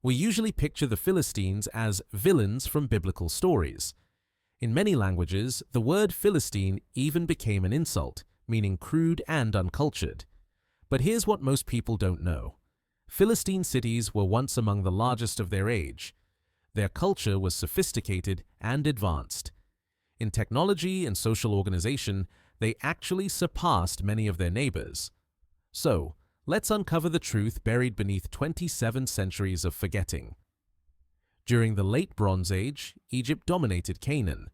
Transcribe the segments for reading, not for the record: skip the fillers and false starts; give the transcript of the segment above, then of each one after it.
We usually picture the Philistines as villains from biblical stories. In many languages, the word Philistine even became an insult, meaning crude and uncultured. But here's what most people don't know. Philistine cities were once among the largest of their age. Their culture was sophisticated and advanced. In technology and social organization, they actually surpassed many of their neighbors. So, let's uncover the truth buried beneath 27 centuries of forgetting. During the Late Bronze Age, Egypt dominated Canaan.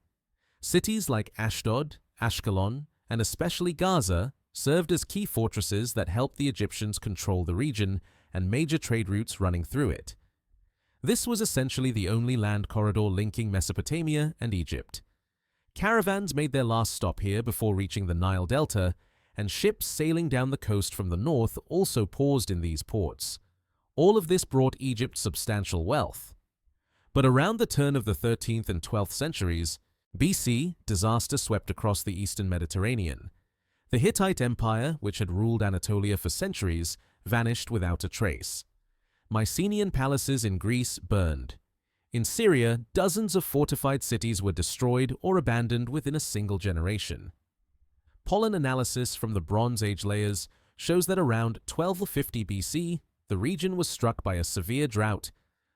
Cities like Ashdod, Ashkelon, and especially Gaza served as key fortresses that helped the Egyptians control the region and major trade routes running through it. This was essentially the only land corridor linking Mesopotamia and Egypt. Caravans made their last stop here before reaching the Nile Delta, and ships sailing down the coast from the north also paused in these ports. All of this brought Egypt substantial wealth. But around the turn of the 13th and 12th centuries, BC, disaster swept across the eastern Mediterranean. The Hittite Empire, which had ruled Anatolia for centuries, vanished without a trace. Mycenaean palaces in Greece burned. In Syria, dozens of fortified cities were destroyed or abandoned within a single generation. Pollen analysis from the Bronze Age layers shows that around 1250 BC, the region was struck by a severe drought,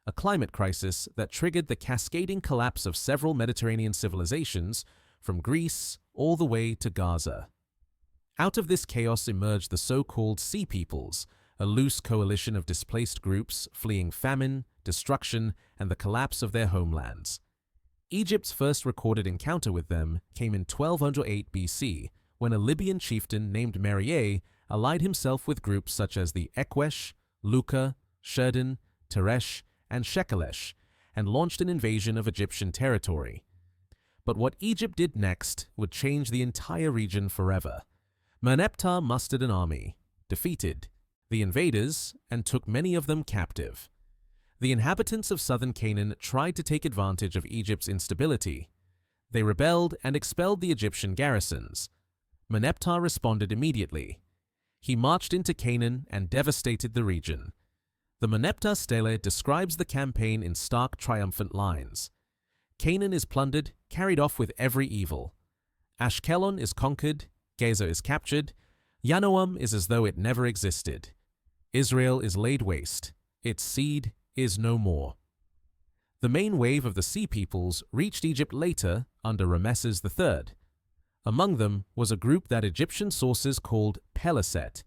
a climate crisis that triggered the cascading collapse of several Mediterranean civilizations from Greece all the way to Gaza. Out of this chaos emerged the so-called Sea Peoples, a loose coalition of displaced groups fleeing famine, destruction, and the collapse of their homelands. Egypt's first recorded encounter with them came in 1208 BC, when a Libyan chieftain named Merieh allied himself with groups such as the Ekwesh, Luka, Sherdin, Teresh, and Shekelesh, and launched an invasion of Egyptian territory. But what Egypt did next would change the entire region forever. Merneptah mustered an army, defeated the invaders, and took many of them captive. The inhabitants of southern Canaan tried to take advantage of Egypt's instability. They rebelled and expelled the Egyptian garrisons. Merneptah responded immediately. He marched into Canaan and devastated the region. The Merneptah stele describes the campaign in stark, triumphant lines. Canaan is plundered, carried off with every evil. Ashkelon is conquered, Gaza is captured, Yanoam is as though it never existed. Israel is laid waste, its seed is no more. The main wave of the Sea Peoples reached Egypt later under Ramesses III. Among them was a group that Egyptian sources called Peliset.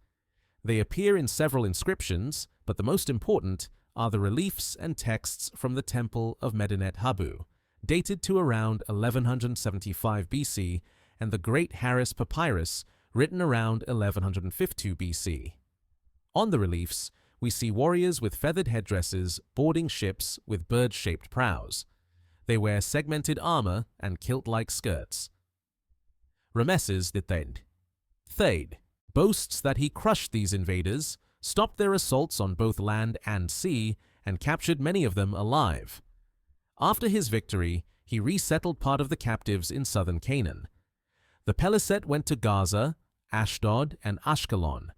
They appear in several inscriptions, but the most important are the reliefs and texts from the Temple of Medinet Habu, dated to around 1175 BC, and the Great Harris Papyrus, written around 1152 BC. On the reliefs, we see warriors with feathered headdresses boarding ships with bird-shaped prows. They wear segmented armor and kilt-like skirts. Ramesses III boasts that he crushed these invaders, stopped their assaults on both land and sea, and captured many of them alive. After his victory, he resettled part of the captives in southern Canaan. The Peliset went to Gaza, Ashdod, and Ashkelon.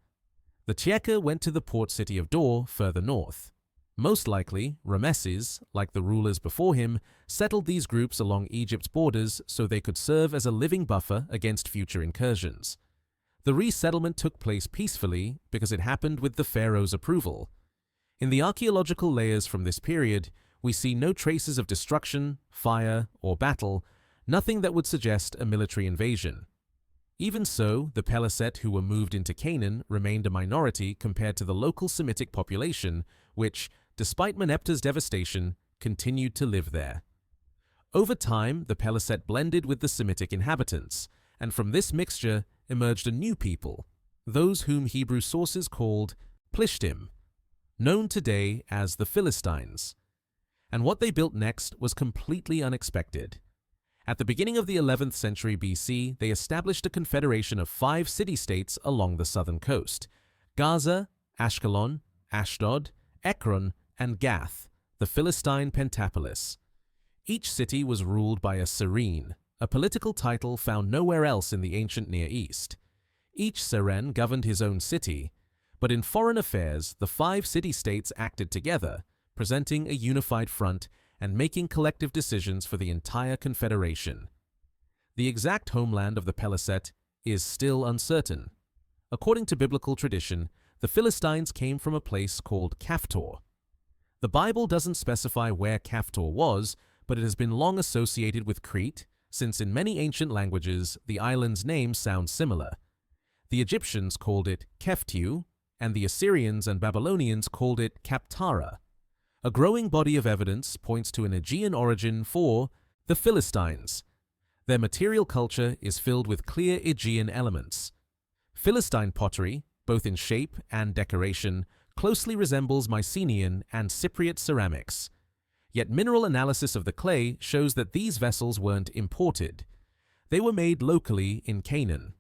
The Tieka went to the port city of Dor further north. Most likely, Ramesses, like the rulers before him, settled these groups along Egypt's borders so they could serve as a living buffer against future incursions. The resettlement took place peacefully because it happened with the pharaoh's approval. In the archaeological layers from this period, we see no traces of destruction, fire, or battle, nothing that would suggest a military invasion. Even so, the Peliset who were moved into Canaan remained a minority compared to the local Semitic population, which, despite Merneptah's devastation, continued to live there. Over time, the Peliset blended with the Semitic inhabitants, and from this mixture emerged a new people, those whom Hebrew sources called Plishtim, known today as the Philistines. And what they built next was completely unexpected. At the beginning of the 11th century BC, they established a confederation of 5 city-states along the southern coast: Gaza, Ashkelon, Ashdod, Ekron, and Gath, the Philistine Pentapolis. Each city was ruled by a Serene, a political title found nowhere else in the ancient Near East. Each Seren governed his own city, but in foreign affairs, the 5 city-states acted together, presenting a unified front and making collective decisions for the entire confederation. The exact homeland of the Peliset is still uncertain. According to biblical tradition, the Philistines came from a place called Caphtor. The Bible doesn't specify where Caphtor was, but it has been long associated with Crete, since in many ancient languages the island's name sounds similar. The Egyptians called it Keftiu, and the Assyrians and Babylonians called it Kaptara. A growing body of evidence points to an Aegean origin for the Philistines. Their material culture is filled with clear Aegean elements. Philistine pottery, both in shape and decoration, closely resembles Mycenaean and Cypriot ceramics. Yet mineral analysis of the clay shows that these vessels weren't imported. They were made locally in Canaan.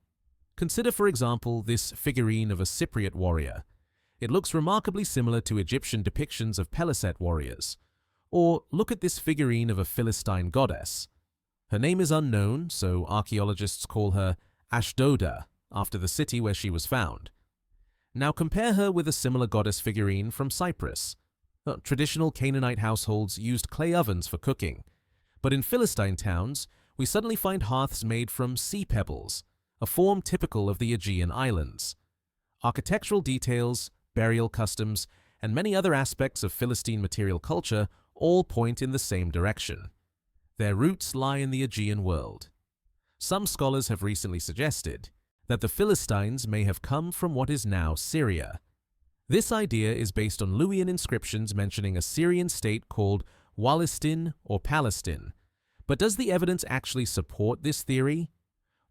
Consider, for example, this figurine of a Cypriot warrior. It looks remarkably similar to Egyptian depictions of Peliset warriors. Or look at this figurine of a Philistine goddess. Her name is unknown, so archaeologists call her Ashdoda, after the city where she was found. Now compare her with a similar goddess figurine from Cyprus. Traditional Canaanite households used clay ovens for cooking, but in Philistine towns, we suddenly find hearths made from sea pebbles, a form typical of the Aegean islands. Architectural details, burial customs, and many other aspects of Philistine material culture all point in the same direction. Their roots lie in the Aegean world. Some scholars have recently suggested that the Philistines may have come from what is now Syria. This idea is based on Luwian inscriptions mentioning a Syrian state called Walistin or Palestine. But does the evidence actually support this theory?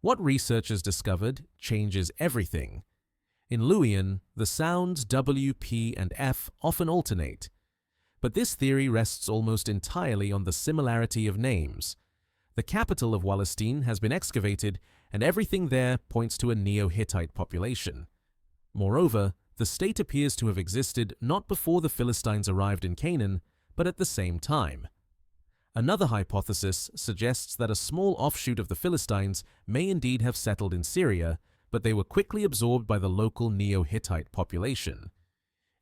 What researchers discovered changes everything. In Luwian, the sounds W, P, and F often alternate. But this theory rests almost entirely on the similarity of names. The capital of Walistin has been excavated, and everything there points to a Neo-Hittite population. Moreover, the state appears to have existed not before the Philistines arrived in Canaan, but at the same time. Another hypothesis suggests that a small offshoot of the Philistines may indeed have settled in Syria, but they were quickly absorbed by the local Neo-Hittite population.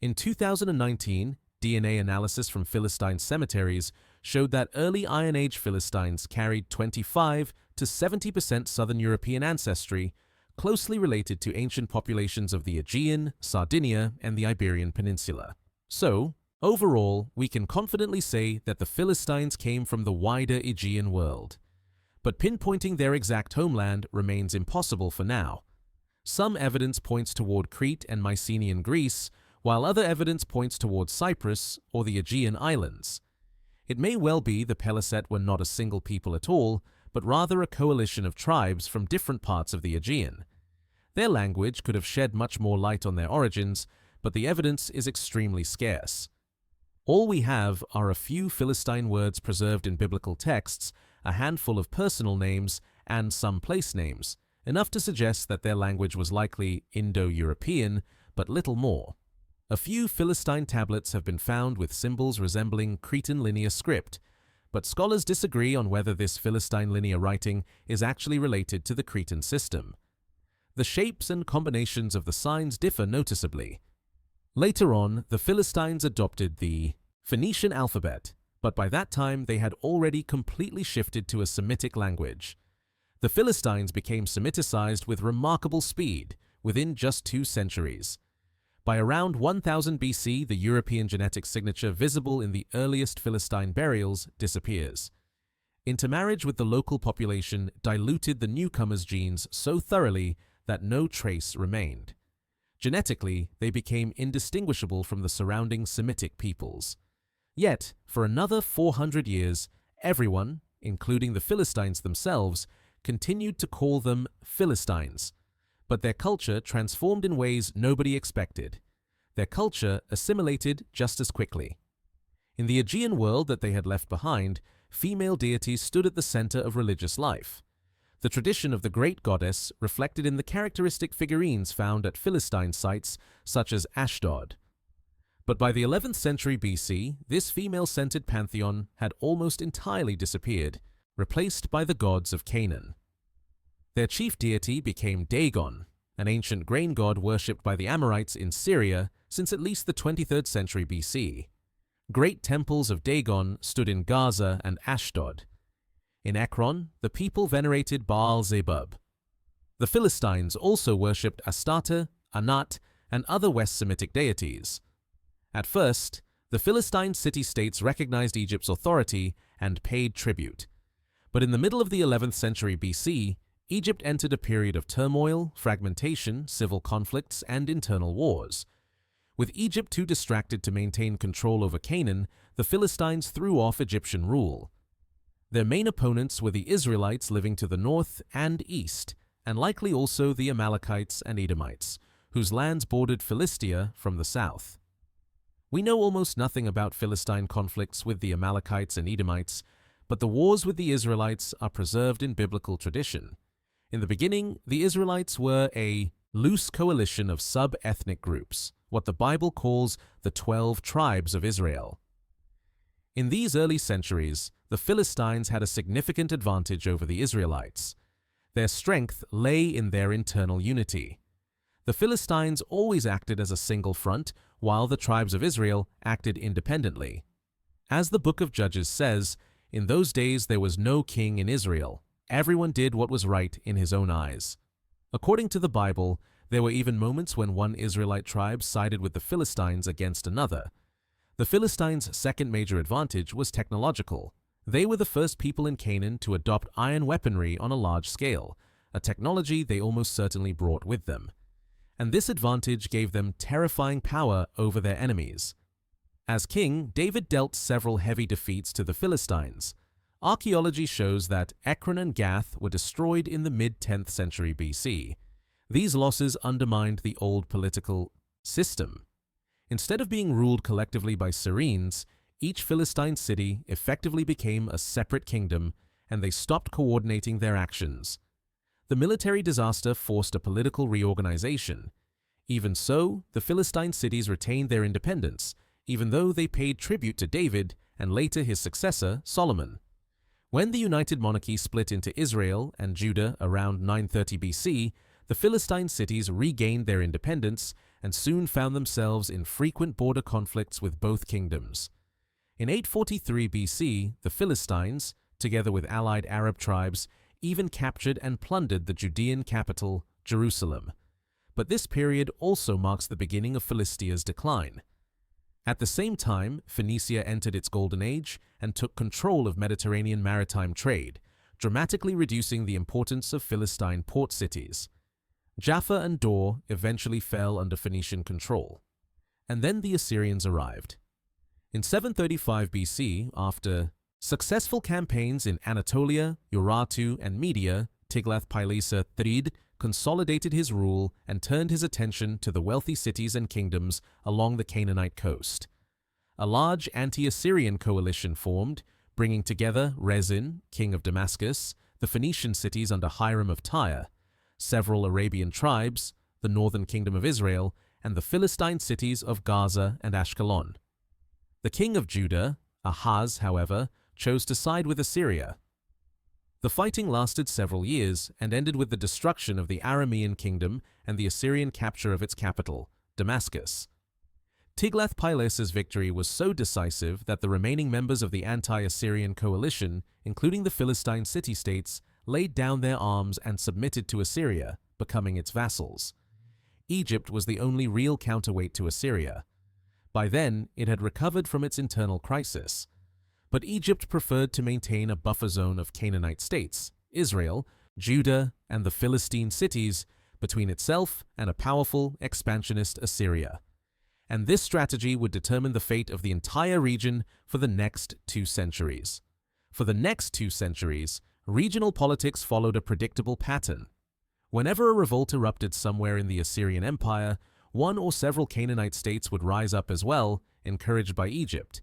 In 2019, DNA analysis from Philistine cemeteries showed that early Iron Age Philistines carried 25 to 70% Southern European ancestry, closely related to ancient populations of the Aegean, Sardinia, and the Iberian Peninsula. So, overall, we can confidently say that the Philistines came from the wider Aegean world. But pinpointing their exact homeland remains impossible for now. Some evidence points toward Crete and Mycenaean Greece, while other evidence points towards Cyprus or the Aegean Islands. It may well be the Peliset were not a single people at all, but rather a coalition of tribes from different parts of the Aegean. Their language could have shed much more light on their origins, but the evidence is extremely scarce. All we have are a few Philistine words preserved in biblical texts, a handful of personal names, and some place names, enough to suggest that their language was likely Indo-European, but little more. A few Philistine tablets have been found with symbols resembling Cretan linear script, but scholars disagree on whether this Philistine linear writing is actually related to the Cretan system. The shapes and combinations of the signs differ noticeably. Later on, the Philistines adopted the Phoenician alphabet, but by that time they had already completely shifted to a Semitic language. The Philistines became Semiticized with remarkable speed within just 2 centuries. By around 1000 BC, the European genetic signature visible in the earliest Philistine burials disappears. Intermarriage with the local population diluted the newcomers' genes so thoroughly that no trace remained. Genetically, they became indistinguishable from the surrounding Semitic peoples. Yet, for another 400 years, everyone, including the Philistines themselves, continued to call them Philistines. But their culture transformed in ways nobody expected. Their culture assimilated just as quickly. In the Aegean world that they had left behind, female deities stood at the center of religious life. The tradition of the great goddess reflected in the characteristic figurines found at Philistine sites such as Ashdod. But by the 11th century BC, this female-centered pantheon had almost entirely disappeared, replaced by the gods of Canaan. Their chief deity became Dagon, an ancient grain god worshipped by the Amorites in Syria since at least the 23rd century BC. Great temples of Dagon stood in Gaza and Ashdod. In Ekron, the people venerated Baal-zebub. The Philistines also worshipped Astarte, Anat, and other West Semitic deities. At first, the Philistine city-states recognized Egypt's authority and paid tribute. But in the middle of the 11th century BC, Egypt entered a period of turmoil, fragmentation, civil conflicts, and internal wars. With Egypt too distracted to maintain control over Canaan, the Philistines threw off Egyptian rule. Their main opponents were the Israelites living to the north and east, and likely also the Amalekites and Edomites, whose lands bordered Philistia from the south. We know almost nothing about Philistine conflicts with the Amalekites and Edomites, but the wars with the Israelites are preserved in biblical tradition. In the beginning, the Israelites were a loose coalition of sub-ethnic groups, what the Bible calls the 12 tribes of Israel. In these early centuries, the Philistines had a significant advantage over the Israelites. Their strength lay in their internal unity. The Philistines always acted as a single front, while the tribes of Israel acted independently. As the book of Judges says, in those days there was no king in Israel. Everyone did what was right in his own eyes. According to the Bible, there were even moments when one Israelite tribe sided with the Philistines against another. The Philistines' second major advantage was technological. They were the first people in Canaan to adopt iron weaponry on a large scale, a technology they almost certainly brought with them. And this advantage gave them terrifying power over their enemies. As king, David dealt several heavy defeats to the Philistines. Archaeology shows that Ekron and Gath were destroyed in the mid-10th century BC. These losses undermined the old political system. Instead of being ruled collectively by Syrians, each Philistine city effectively became a separate kingdom, and they stopped coordinating their actions. The military disaster forced a political reorganization. Even so, the Philistine cities retained their independence, even though they paid tribute to David and later his successor, Solomon. When the united monarchy split into Israel and Judah around 930 BC, the Philistine cities regained their independence and soon found themselves in frequent border conflicts with both kingdoms. In 843 BC, the Philistines, together with allied Arab tribes, even captured and plundered the Judean capital, Jerusalem. But this period also marks the beginning of Philistia's decline. At the same time, Phoenicia entered its golden age and took control of Mediterranean maritime trade, dramatically reducing the importance of Philistine port cities. Jaffa and Dor eventually fell under Phoenician control. And then the Assyrians arrived. In 735 BC, after successful campaigns in Anatolia, Urartu, and Media, Tiglath-Pileser III consolidated his rule and turned his attention to the wealthy cities and kingdoms along the Canaanite coast. A large anti-Assyrian coalition formed, bringing together Rezin, king of Damascus, the Phoenician cities under Hiram of Tyre, several Arabian tribes, the northern kingdom of Israel, and the Philistine cities of Gaza and Ashkelon. The king of Judah, Ahaz, however, chose to side with Assyria. The fighting lasted several years and ended with the destruction of the Aramean kingdom and the Assyrian capture of its capital, Damascus. Tiglath-Pileser's victory was so decisive that the remaining members of the anti-Assyrian coalition, including the Philistine city-states, laid down their arms and submitted to Assyria, becoming its vassals. Egypt was the only real counterweight to Assyria. By then, it had recovered from its internal crisis. But Egypt preferred to maintain a buffer zone of Canaanite states, Israel, Judah, and the Philistine cities, between itself and a powerful, expansionist Assyria. And this strategy would determine the fate of the entire region for the next 2 centuries. For the next 2 centuries, regional politics followed a predictable pattern. Whenever a revolt erupted somewhere in the Assyrian Empire, one or several Canaanite states would rise up as well, encouraged by Egypt.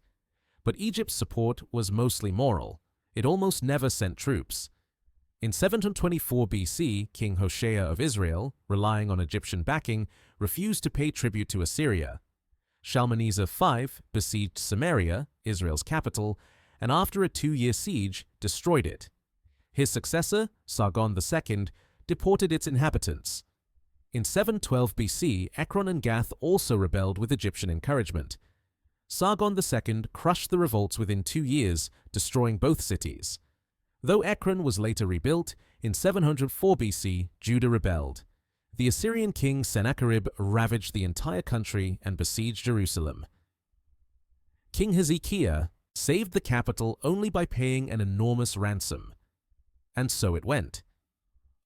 But Egypt's support was mostly moral. It almost never sent troops. In 724 BC, King Hoshea of Israel, relying on Egyptian backing, refused to pay tribute to Assyria. Shalmaneser V besieged Samaria, Israel's capital, and after a 2-year siege, destroyed it. His successor, Sargon II, deported its inhabitants. In 712 BC, Ekron and Gath also rebelled with Egyptian encouragement. Sargon II crushed the revolts within 2 years, destroying both cities. Though Ekron was later rebuilt, in 704 BC, Judah rebelled. The Assyrian king Sennacherib ravaged the entire country and besieged Jerusalem. King Hezekiah saved the capital only by paying an enormous ransom. And so it went.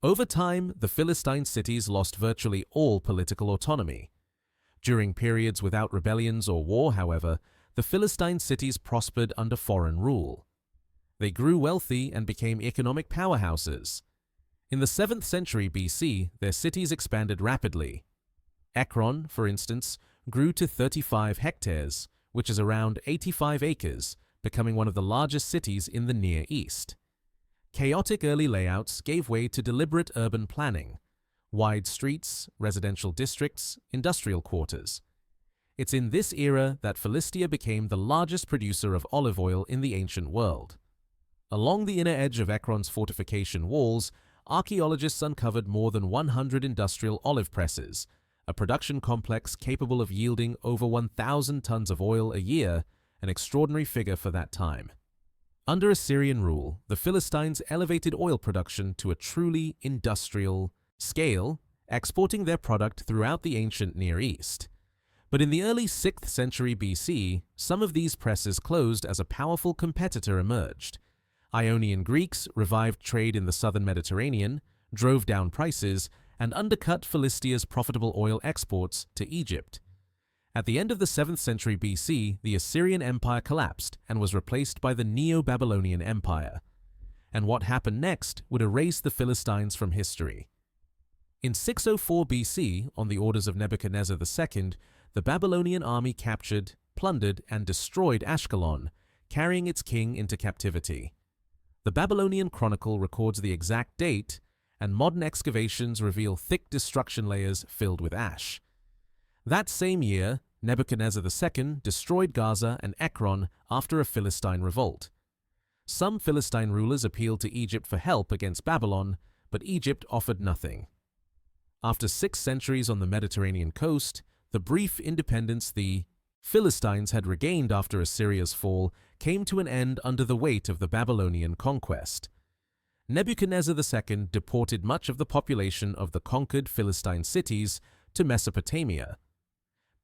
Over time, the Philistine cities lost virtually all political autonomy. During periods without rebellions or war, however, the Philistine cities prospered under foreign rule. They grew wealthy and became economic powerhouses. In the 7th century BC, their cities expanded rapidly. Ekron, for instance, grew to 35 hectares, which is around 85 acres, becoming one of the largest cities in the Near East. Chaotic early layouts gave way to deliberate urban planning: wide streets, residential districts, industrial quarters. It's in this era that Philistia became the largest producer of olive oil in the ancient world. Along the inner edge of Ekron's fortification walls, archaeologists uncovered more than 100 industrial olive presses, a production complex capable of yielding over 1,000 tons of oil a year, an extraordinary figure for that time. Under Assyrian rule, the Philistines elevated oil production to a truly industrial scale, exporting their product throughout the ancient Near East. But in the early 6th century BC, some of these presses closed as a powerful competitor emerged. Ionian Greeks revived trade in the southern Mediterranean, drove down prices, and undercut Philistia's profitable oil exports to Egypt. At the end of the 7th century BC, the Assyrian Empire collapsed and was replaced by the Neo-Babylonian Empire. And what happened next would erase the Philistines from history. In 604 BC, on the orders of Nebuchadnezzar II, the Babylonian army captured, plundered, and destroyed Ashkelon, carrying its king into captivity. The Babylonian Chronicle records the exact date, and modern excavations reveal thick destruction layers filled with ash. That same year, Nebuchadnezzar II destroyed Gaza and Ekron after a Philistine revolt. Some Philistine rulers appealed to Egypt for help against Babylon, but Egypt offered nothing. After 6 centuries on the Mediterranean coast, the brief independence the Philistines had regained after Assyria's fall came to an end under the weight of the Babylonian conquest. Nebuchadnezzar II deported much of the population of the conquered Philistine cities to Mesopotamia.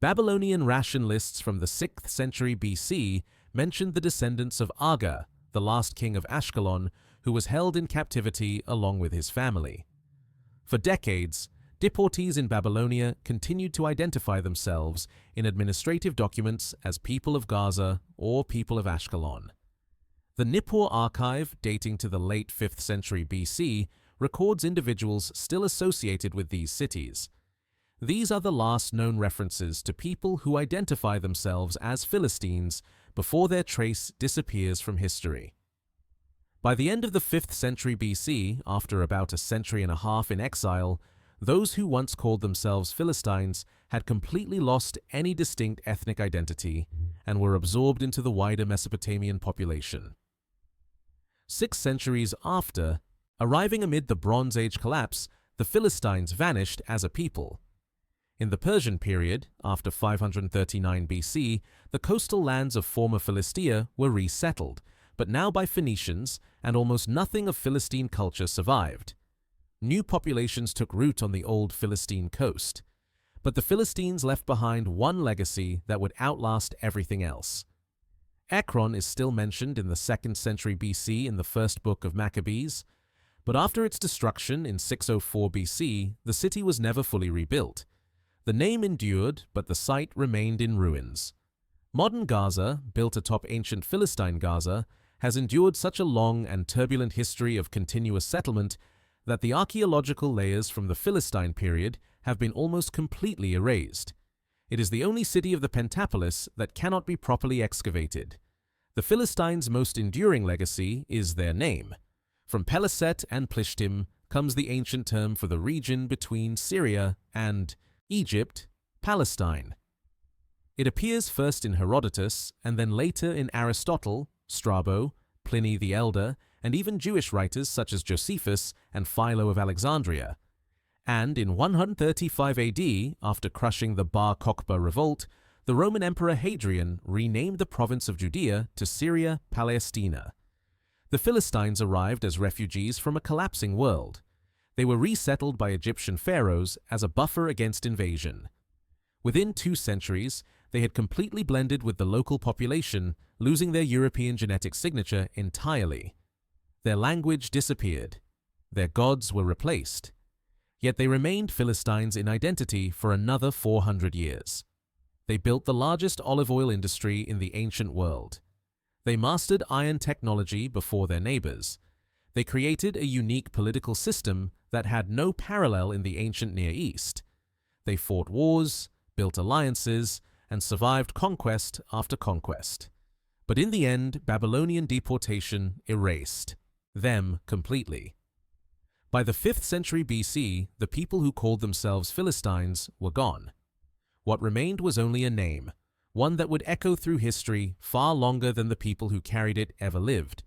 Babylonian ration lists from the 6th century BC mentioned the descendants of Aga, the last king of Ashkelon, who was held in captivity along with his family. For decades, deportees in Babylonia continued to identify themselves in administrative documents as people of Gaza or people of Ashkelon. The Nippur archive, dating to the late 5th century BC, records individuals still associated with these cities. These are the last known references to people who identify themselves as Philistines before their trace disappears from history. By the end of the 5th century BC, after about a century and a half in exile, those who once called themselves Philistines had completely lost any distinct ethnic identity and were absorbed into the wider Mesopotamian population. 6 centuries after, arriving amid the Bronze Age collapse, the Philistines vanished as a people. In the Persian period, after 539 BC, the coastal lands of former Philistia were resettled, but now by Phoenicians, and almost nothing of Philistine culture survived. New populations took root on the old Philistine coast, but the Philistines left behind one legacy that would outlast everything else. Ekron is still mentioned in the 2nd century BC in the first book of Maccabees, but after its destruction in 604 BC, the city was never fully rebuilt. The name endured, but the site remained in ruins. Modern Gaza, built atop ancient Philistine Gaza, has endured such a long and turbulent history of continuous settlement that the archaeological layers from the Philistine period have been almost completely erased. It is the only city of the Pentapolis that cannot be properly excavated. The Philistines' most enduring legacy is their name. From Peliset and Plishtim comes the ancient term for the region between Syria and Egypt, Palestine. It appears first in Herodotus and then later in Aristotle, Strabo, Pliny the Elder, and even Jewish writers such as Josephus and Philo of Alexandria. And in 135 AD, after crushing the Bar Kokhba revolt, The Roman Emperor Hadrian renamed the province of Judea to Syria Palestina. The Philistines arrived as refugees from a collapsing world. They were resettled by Egyptian pharaohs as a buffer against invasion. Within 2 centuries, they had completely blended with the local population, losing their European genetic signature entirely. Their language disappeared. Their gods were replaced. Yet they remained Philistines in identity for another 400 years. They built the largest olive oil industry in the ancient world. They mastered iron technology before their neighbors. They created a unique political system that had no parallel in the ancient Near East. They fought wars, built alliances, and survived conquest after conquest. But in the end, Babylonian deportation erased them completely. By the 5th century BC, the people who called themselves Philistines were gone. What remained was only a name, one that would echo through history far longer than the people who carried it ever lived.